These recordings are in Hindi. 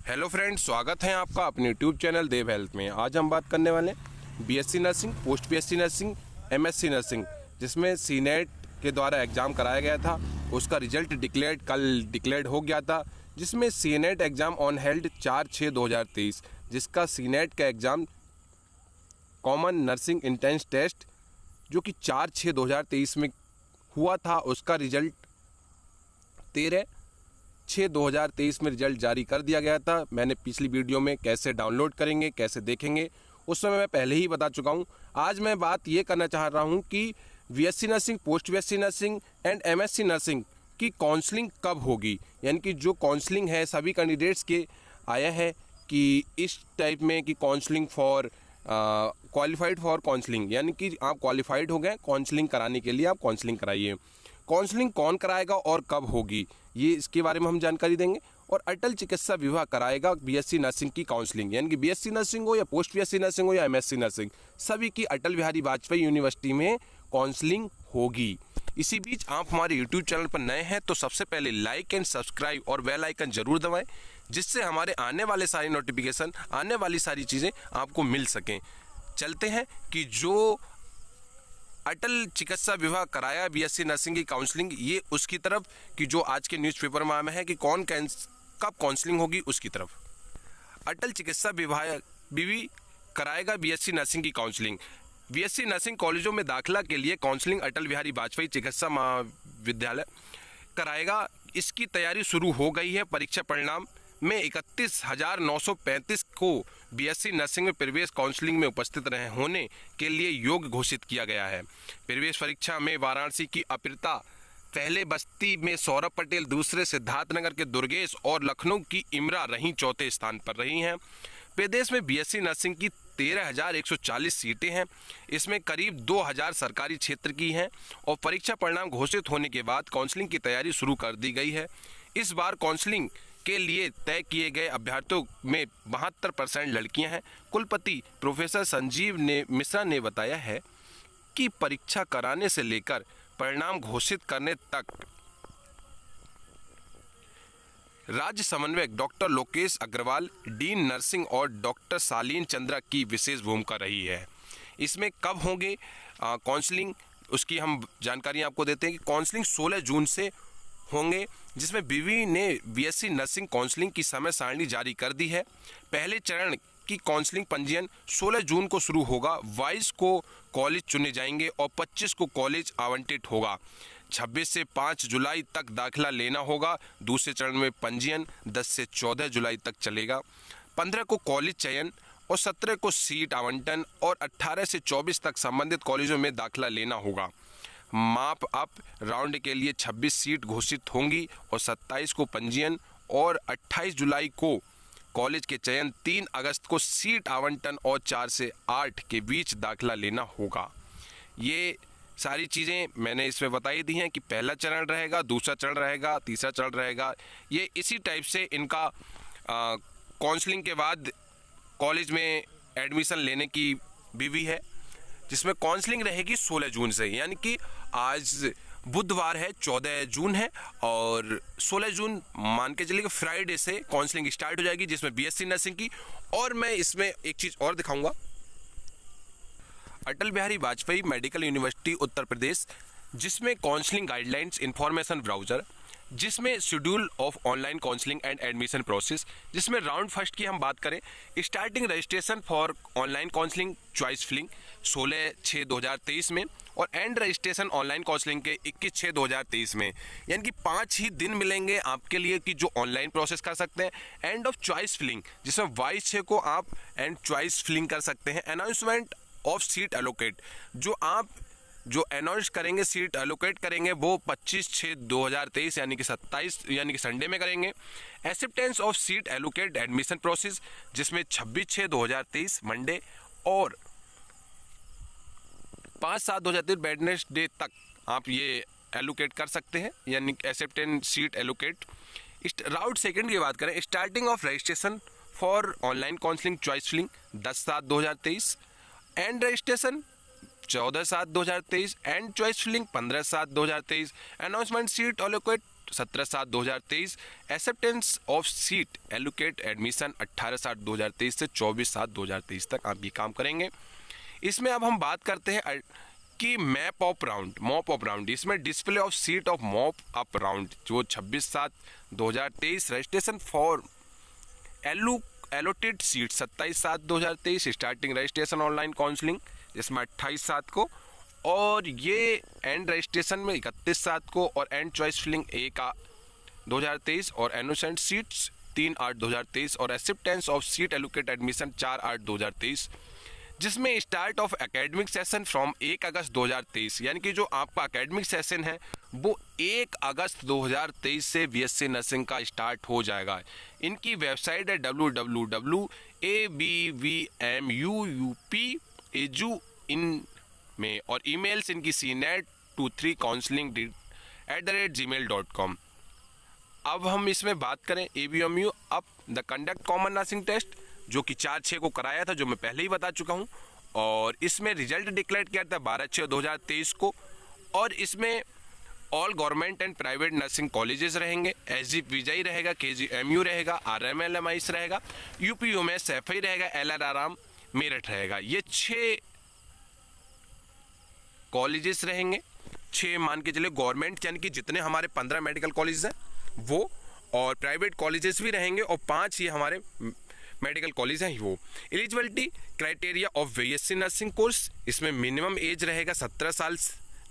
हेलो फ्रेंड्स, स्वागत है आपका अपने यूट्यूब चैनल देव हेल्थ में। आज हम बात करने वाले हैं BSc nursing, post BSc nursing, MSc nursing, जिसमें सीनेट के द्वारा एग्ज़ाम कराया गया था। उसका रिजल्ट कल डिक्लेयर्ड हो गया था, जिसमें सीनेट एग्ज़ाम ऑन हेल्ड 4/6/2023, जिसका सीनेट का exam common nursing entrance test जो कि 4/6/2023 में हुआ था, उसका रिजल्ट 13/6/2023 में रिजल्ट जारी कर दिया गया था। मैंने पिछली वीडियो में कैसे डाउनलोड करेंगे, कैसे देखेंगे, उस समय मैं पहले ही बता चुका हूं। आज मैं बात ये करना चाह रहा हूं कि BSc nursing, post BSc nursing and MSc nursing की काउंसलिंग कब होगी। यानी कि जो काउंसलिंग है सभी कैंडिडेट्स के आया है कि इस टाइप में कि counselling for qualified for counselling, यानी कि आप क्वालिफाइड हो गए काउंसलिंग कराने के लिए, आप काउंसलिंग कराइए। काउंसलिंग कौन कराएगा और कब होगी, ये इसके बारे में हम जानकारी देंगे। और अटल चिकित्सा विभाग कराएगा बीएससी नर्सिंग की काउंसलिंग, यानी कि बीएससी नर्सिंग हो या पोस्ट बीएससी नर्सिंग हो या एमएससी नर्सिंग, सभी की अटल बिहारी वाजपेयी यूनिवर्सिटी में काउंसलिंग होगी। इसी बीच आप हमारे यूट्यूब चैनल पर नए हैं तो सबसे पहले लाइक एंड सब्सक्राइब और बेल आइकन जरूर दबाएं, जिससे हमारे आने वाले सारी नोटिफिकेशन, आने वाली सारी चीज़ें आपको मिल सकें। चलते हैं कि जो अटल चिकित्सा विभाग कराया बीएससी नर्सिंग की काउंसलिंग, ये उसकी तरफ कि जो आज के न्यूज़पेपर में आया है कि कब काउंसलिंग होगी, उसकी तरफ। अटल चिकित्सा विभाग बीवी कराएगा बीएससी नर्सिंग की काउंसलिंग। बीएससी नर्सिंग कॉलेजों में दाखिला के लिए काउंसलिंग अटल बिहारी वाजपेयी चिकित्सा महाविद्यालय कराएगा। इसकी तैयारी शुरू हो गई है। परीक्षा परिणाम में 31,935 को बीएससी नर्सिंग में प्रवेश काउंसलिंग में उपस्थित रहे होने के लिए योग्य घोषित किया गया है। प्रवेश परीक्षा में वाराणसी की अप्रिता पहले, बस्ती में सौरभ पटेल दूसरे, सिद्धार्थनगर के दुर्गेश और लखनऊ की इमरा रहीं चौथे स्थान पर रही हैं। प्रदेश में बीएससी नर्सिंग की 13,140 सीटें हैं। इसमें करीब 2,000 सरकारी क्षेत्र की हैं और परीक्षा परिणाम घोषित होने के बाद काउंसलिंग की तैयारी शुरू कर दी गई है। इस बार काउंसलिंग के लिए तय किए गए अभ्यर्थियों में 72% लड़कियां हैं। कुलपति प्रोफेसर संजीव मिश्रा ने बताया है कि परीक्षा कराने से लेकर परिणाम घोषित करने तक राज्य समन्वयक doctor Lokesh Agarwal, dean nursing और डॉक्टर शालीन चंद्रा की विशेष भूमिका रही है। इसमें कब होंगे काउंसलिंग, उसकी हम जानकारी आपको देते हैं कि काउंसलिंग 16 जून से होंगे, जिसमें बीवी ने बीएससी नर्सिंग काउंसलिंग की समय सारणी जारी कर दी है। पहले चरण की काउंसलिंग पंजीयन 16 जून को शुरू होगा। 22 को कॉलेज चुने जाएंगे और 25 को कॉलेज आवंटित होगा। 26 से 5 जुलाई तक दाखिला लेना होगा। दूसरे चरण में पंजीयन 10 से 14 जुलाई तक चलेगा। 15 को कॉलेज चयन और 17 को सीट आवंटन और 18 से 24 तक संबंधित कॉलेजों में दाखिला लेना होगा। माप अप राउंड के लिए 26 सीट घोषित होंगी और 27 को पंजीयन और 28 जुलाई को कॉलेज के चयन। 3 अगस्त को सीट आवंटन और 4 से 8 के बीच दाखिला लेना होगा। ये सारी चीज़ें मैंने इसमें बताई दी हैं कि पहला चरण रहेगा, दूसरा चरण रहेगा, तीसरा चरण रहेगा। ये इसी टाइप से इनका काउंसलिंग के बाद कॉलेज में एडमिशन लेने की विधि है, जिसमें काउंसलिंग रहेगी 16 जून से। यानी कि आज बुधवार है, 14 जून है और 16 जून मान के चलिए फ्राइडे से काउंसलिंग स्टार्ट हो जाएगी, जिसमें बीएससी नर्सिंग की। और मैं इसमें एक चीज़ और दिखाऊंगा, अटल बिहारी वाजपेयी मेडिकल यूनिवर्सिटी उत्तर प्रदेश, जिसमें काउंसलिंग गाइडलाइंस इंफॉर्मेशन ब्राउजर, जिसमें schedule of online counselling and admission process, जिसमें राउंड फर्स्ट की हम बात करें, starting registration for online counselling choice filling 16/6/2023 में और एंड रजिस्ट्रेशन ऑनलाइन काउंसलिंग के 21/6/2023 में। यानी कि 5 ही दिन मिलेंगे आपके लिए कि जो ऑनलाइन प्रोसेस कर सकते हैं। एंड ऑफ चॉइस फिलिंग, जिसमें 22/6 को आप एंड चॉइस फिलिंग कर सकते हैं। अनाउंसमेंट ऑफ सीट एलोकेट, जो अनाउंस करेंगे, सीट एलोकेट करेंगे, वो 25/6/2023 यानी कि 27 यानी कि संडे में करेंगे। Acceptance of seat allocate admission process, जिसमें 26/6/2023 मंडे और 5/7/2023 वेडनेसडे तक आप ये एलोकेट कर सकते हैं, यानी acceptance seat allocate. Round second की बात करें, starting of registration for online counselling choice filling 10/7/2023, and registration 14/7/2023 and choice filling 15/7/2023। Announcement seat allocate 17/7/2023, acceptance of seat allocate admission 18/7/2023 से 24/7/2023 तक आप ये काम करेंगे। इसमें अब हम बात करते हैं कि मॉप अप राउंड, इसमें display of seat of mop up round जो 26/7/2023, registration for allotted seat 27/7/2023, starting registration online counselling जिसमें 28/7 को, और ये एंड रजिस्ट्रेशन में 31/7 को, और एंड चॉइस फिलिंग 1/2023 और एनोसेंट सीट्स 3/8/2023 और acceptance of seat allocate admission 4/8/2023, जिसमें start of academic session from 1 अगस्त 2023, यानी कि जो आपका एकेडमिक सेशन है वो 1 अगस्त 2023 से बीएससी नर्सिंग का स्टार्ट हो जाएगा। इनकी वेबसाइट है www.abvmuup.edu in में, और ईमेल्स इनकी cnet23counseling@gmail.com। अब हम इसमें बात करें ABMU अब the conduct common nursing test जो कि 4/6 को कराया था, जो मैं पहले ही बता चुका हूं, और इसमें रिजल्ट डिक्लेयर किया था 12/6/2023 को, और इसमें all government and private nursing colleges रहेंगे, SG विजयी रहेगा, KGMU रहेगा, RMLMIS रहेगा, UPUMS SFI रहेगा, LR आराम मेरठ रहेगा। ये 6 कॉलेजेस रहेंगे, 6 मान के चले गवर्नमेंट, यानी कि जितने हमारे 15 मेडिकल कॉलेज हैं वो, और प्राइवेट कॉलेजेस भी रहेंगे, और 5 ये हमारे मेडिकल कॉलेज हैं वो। Eligibility criteria of BSc nursing course, इसमें मिनिमम एज रहेगा 17 साल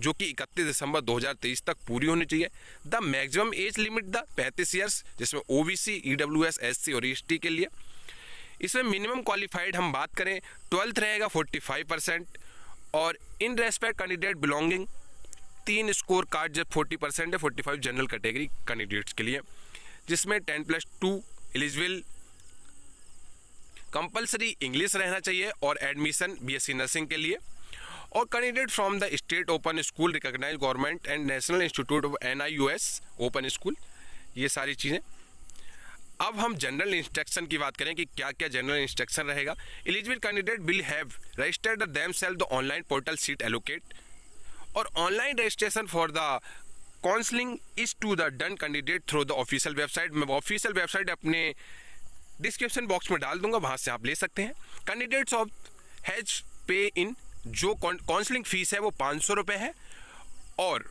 जो कि 31 दिसंबर 2023 तक पूरी होनी चाहिए। The maximum age limit the 35 years, जिसमें OBC, EWS, SC और ST के लिए। इसमें मिनिमम क्वालिफाइड हम बात करें 12th रहेगा 45%, और in respect candidate belonging 3 score card जब 40% है 45 जनरल कैटेगरी कैंडिडेट्स के लिए, जिसमें 10+2 एलिजिबल, कंपलसरी इंग्लिश रहना चाहिए, और एडमिशन बीएससी नर्सिंग के लिए, और candidate from the state open school recognise government and national institute of NIOS open school, ये सारी चीज़ें। अब हम जनरल इंस्ट्रक्शन की बात करें कि क्या क्या जनरल इंस्ट्रक्शन रहेगा। Eligible candidate will have registered themselves the online portal seat allocate, और online registration for the counselling is to the done candidate through the official website. मैं ऑफिशियल वेबसाइट अपने डिस्क्रिप्शन बॉक्स में डाल दूंगा, वहां से आप ले सकते हैं। कैंडिडेट्स ऑफ हैज पे इन, जो काउंसलिंग फीस है वो 500 रुपये है, और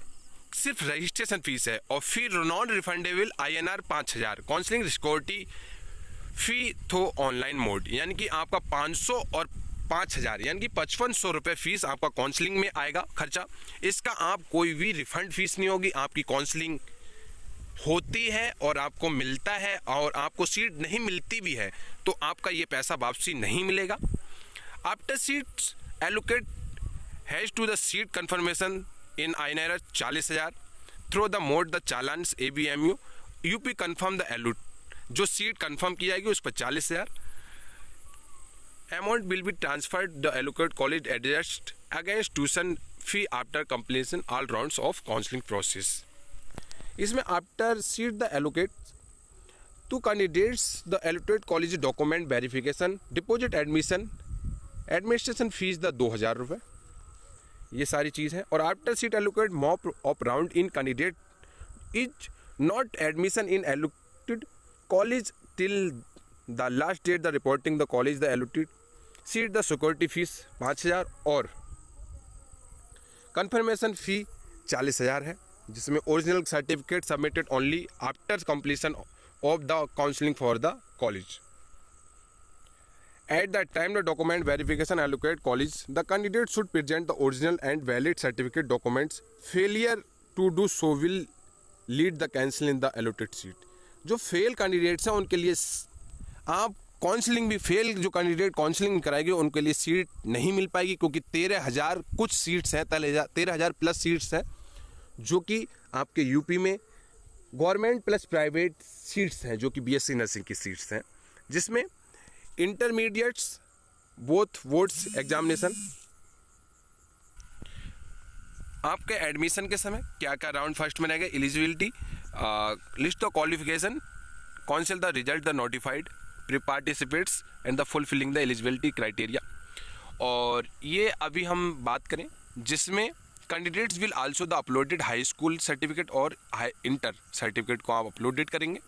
सिर्फ रजिस्ट्रेशन फीस है, और फिर non refundable INR 5000 counselling security फी थ्रू ऑनलाइन मोड, यानी कि आपका 500 और 5000 यानी कि 5500 रुपये फीस आपका काउंसलिंग में आएगा खर्चा। इसका आप कोई भी रिफंड फीस नहीं होगी, आपकी काउंसलिंग होती है और आपको मिलता है, और आपको सीट नहीं मिलती भी है तो आपका ये पैसा वापसी नहीं मिलेगा। After seats allocate has to the seat confirmation in INR 40,000 through the mode the challans ABMU UP confirm the allot, जो सीट कन्फर्म की जाएगी उस पर 40,000 amount will be transferred the allocate college adjust against tuition fee after completion all rounds of counselling process. इसमें after seat the allocate to candidates the allocate college document verification, deposit admission, administration fees the 2000 रुपये, ये सारी चीज़ है। और after seat allocate mop of round in candidate is not admission in allocated college till the last date the reporting the college the allocated seat the security fees 5000 और कन्फर्मेशन फी 40,000 है, जिसमें original certificate submitted only after completion of the counselling for the college. At the time the document verification allocate college, the candidate should present the original and valid certificate documents. Failure to do so will lead the cancel in the allotted seat. जो फेल कैंडिडेट्स हैं उनके लिए आप काउंसलिंग भी, फेल जो कैंडिडेट काउंसलिंग कराएंगे उनके लिए सीट नहीं मिल पाएगी, क्योंकि 13,000 कुछ सीट्स हैं, 13,000 प्लस सीट्स हैं जो कि आपके यूपी में गवर्नमेंट प्लस प्राइवेट सीट्स हैं जो कि बीएससी नर्सिंग की सीट्स हैं, जिसमें इंटरमीडिएट्स बोथ बोर्ड्स एग्जामिनेशन आपके एडमिशन के समय क्या क्या राउंड फर्स्ट में रहेगा। Eligibility list of qualification, council the result the notified pre participates and the fulfilling the eligibility criteria. और ये अभी हम बात करें जिसमें candidates will also the uploaded high school certificate और हाई इंटर सर्टिफिकेट को आप अपलोडेड करेंगे,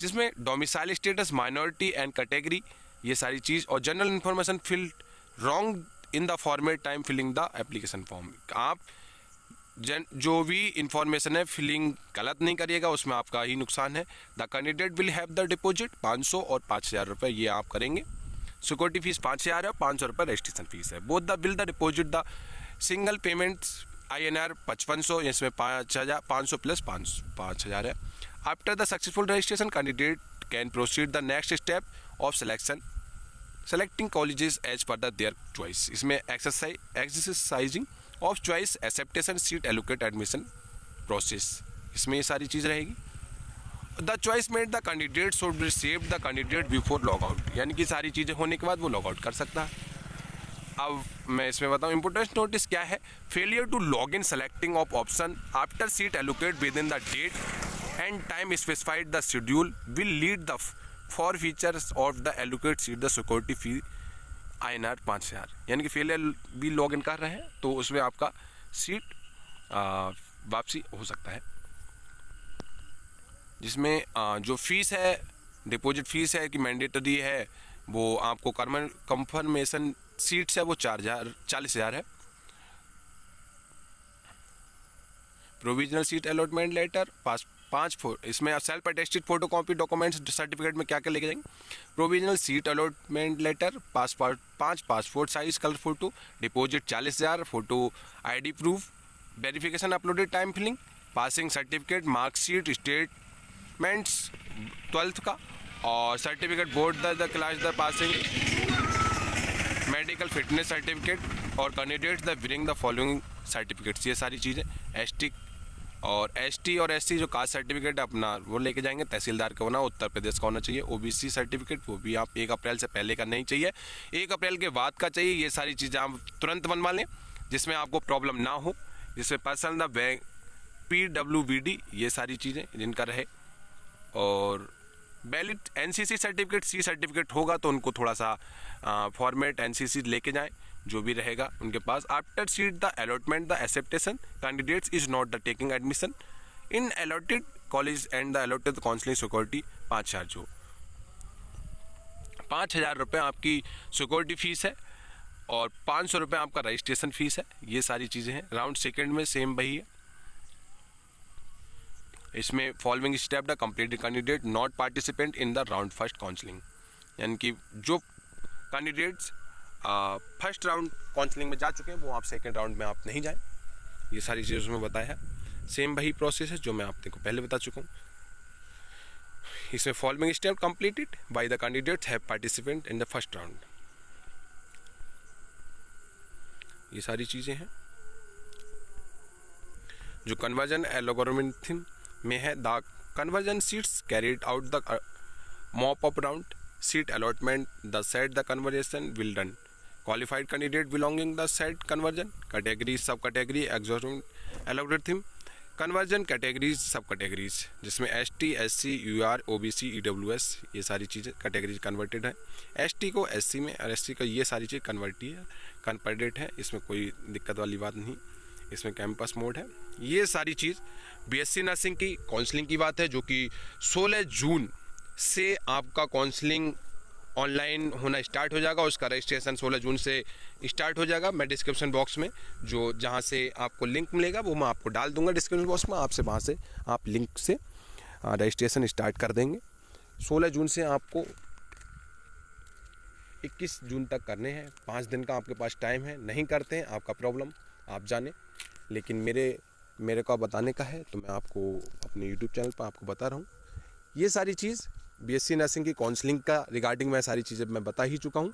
जिसमें domicile status, minority and category, ये सारी चीज़, और general information field wrong in the format time filling the application form. आप जो भी इंफॉर्मेशन है फिलिंग गलत नहीं करिएगा, उसमें आपका ही नुकसान है। The candidate will have the deposit 500 और 5000 रुपये, ये आप करेंगे। सिक्योरिटी फीस 5000 है, 500 रुपये रजिस्ट्रेशन फीस है। Both the bill the deposit the single payments INR 5500, इसमें 500 प्लस 5000 है। After the successful registration candidate can proceed the next step of selection, selecting colleges as per the their choice. इसमें exercising of choice, acceptation, seat allocate, admission process, इसमें ये सारी चीज़ रहेगी। The choice made the candidate should receive the candidate before log out, यानी कि सारी चीज़ें होने के बाद वो लॉग आउट कर सकता है। अब मैं इसमें बताऊँ इंपोर्टेंट नोटिस क्या है। Failure to log in selecting of option after seat allocate within the date and time specified the schedule will lead the for features of the allocate seat the security fee INR 5000, यानी कि फेलियर भी लॉग इन कर रहे हैं तो उसमें आपका सीट वापसी हो सकता है। जिसमें जो फीस है, डिपॉजिट फीस है कि मैंडेटरी है, वो आपको कंफर्मेशन सीट्स है वो 40,000 है। प्रोविजनल सीट अलॉटमेंट लेटर, 5 इसमें आप self attested photocopy documents certificate में क्या क्या लेके जाएंगे। Provisional seat allotment letter, 5 passport size colour photo, deposit 40,000, photo ID proof, verification uploaded time filling, passing certificate, marksheet, statements 12th का और certificate board the class the passing, medical fitness certificate और candidates the bring the following certificates, ये सारी चीज़ें। ST और SC जो कास्ट सर्टिफिकेट है अपना वो लेके जाएंगे, तहसीलदार का होना, उत्तर प्रदेश का होना चाहिए। OBC सर्टिफिकेट वो भी आप 1 अप्रैल से पहले का नहीं चाहिए, 1 अप्रैल के बाद का चाहिए। ये सारी चीज़ें आप तुरंत बनवा लें जिसमें आपको प्रॉब्लम ना हो, जिसमें पर्सनल द बैंक PWBD, ये सारी चीज़ें जिनका रहे। और valid NCC certificate, C certificate होगा तो उनको थोड़ा सा फॉर्मेट NCC लेके जाएं जो भी रहेगा उनके पास। After seat the allotment the acceptation candidates is not the taking admission in allotted college and the allotted counselling security 5000, जो 5000 रुपये आपकी सिक्योरिटी फीस है और 500 रुपये आपका रजिस्ट्रेशन फीस है। ये सारी चीज़ें हैं। राउंड सेकेंड में सेम वही है। इसमें following step the completed candidate not participant in the round first counselling, यानी कि जो कैंडिडेट्स फर्स्ट राउंड काउंसलिंग में जा चुके हैं वो आप सेकंड राउंड में आप नहीं जाएं। ये सारी चीज़ें उसमें बताया है। सेम वही प्रोसेस है जो मैं आपको पहले बता चुका हूँ। इसमें following step completed by the candidates have participant in the first round, ये सारी चीज़ें हैं। जो कन्वर्जन एल्गोरिथम में है, the conversion seats carried out the mop up round, seat allotment the set the conversation will done, qualified candidate belonging the set conversion category सब कैटेगरी एल्गोरिथम कन्वर्जन कैटेगरीज सब कैटेगरीज, जिसमें ST SC UR OBC EWS ये सारी चीज़ें कैटेगरीज कन्वर्टेड है। ST को SC में और SC का ये सारी चीज़ कन्वर्टेड है, इसमें कोई दिक्कत वाली बात नहीं। इसमें कैंपस मोड है। ये सारी चीज़ BSc नर्सिंग की काउंसलिंग की बात है, जो कि 16 जून से आपका काउंसलिंग ऑनलाइन होना स्टार्ट हो जाएगा। उसका रजिस्ट्रेशन 16 जून से स्टार्ट हो जाएगा। मैं डिस्क्रिप्शन बॉक्स में जो जहां से आपको लिंक मिलेगा वो मैं आपको डाल दूंगा डिस्क्रिप्शन बॉक्स में, आपसे वहां से आप लिंक से रजिस्ट्रेशन स्टार्ट कर देंगे। 16 जून से आपको 21 जून तक करने हैं। 5 दिन का आपके पास टाइम है। नहीं करते हैं आपका प्रॉब्लम, आप जाने, लेकिन मेरे को बताने का है तो मैं आपको अपने यूट्यूब चैनल पर आपको बता रहा हूँ। ये सारी चीज़ BSc नर्सिंग की काउंसलिंग का रिगार्डिंग मैं सारी चीज़ें मैं बता ही चुका हूँ।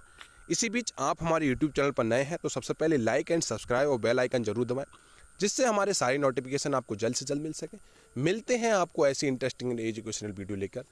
इसी बीच आप हमारे यूट्यूब चैनल पर नए हैं तो सबसे पहले लाइक एंड सब्सक्राइब और बेल आइकन जरूर दबाएं, जिससे हमारे सारी नोटिफिकेशन आपको जल्द से जल्द मिल सके। मिलते हैं आपको ऐसी इंटरेस्टिंग एजुकेशनल वीडियो लेकर।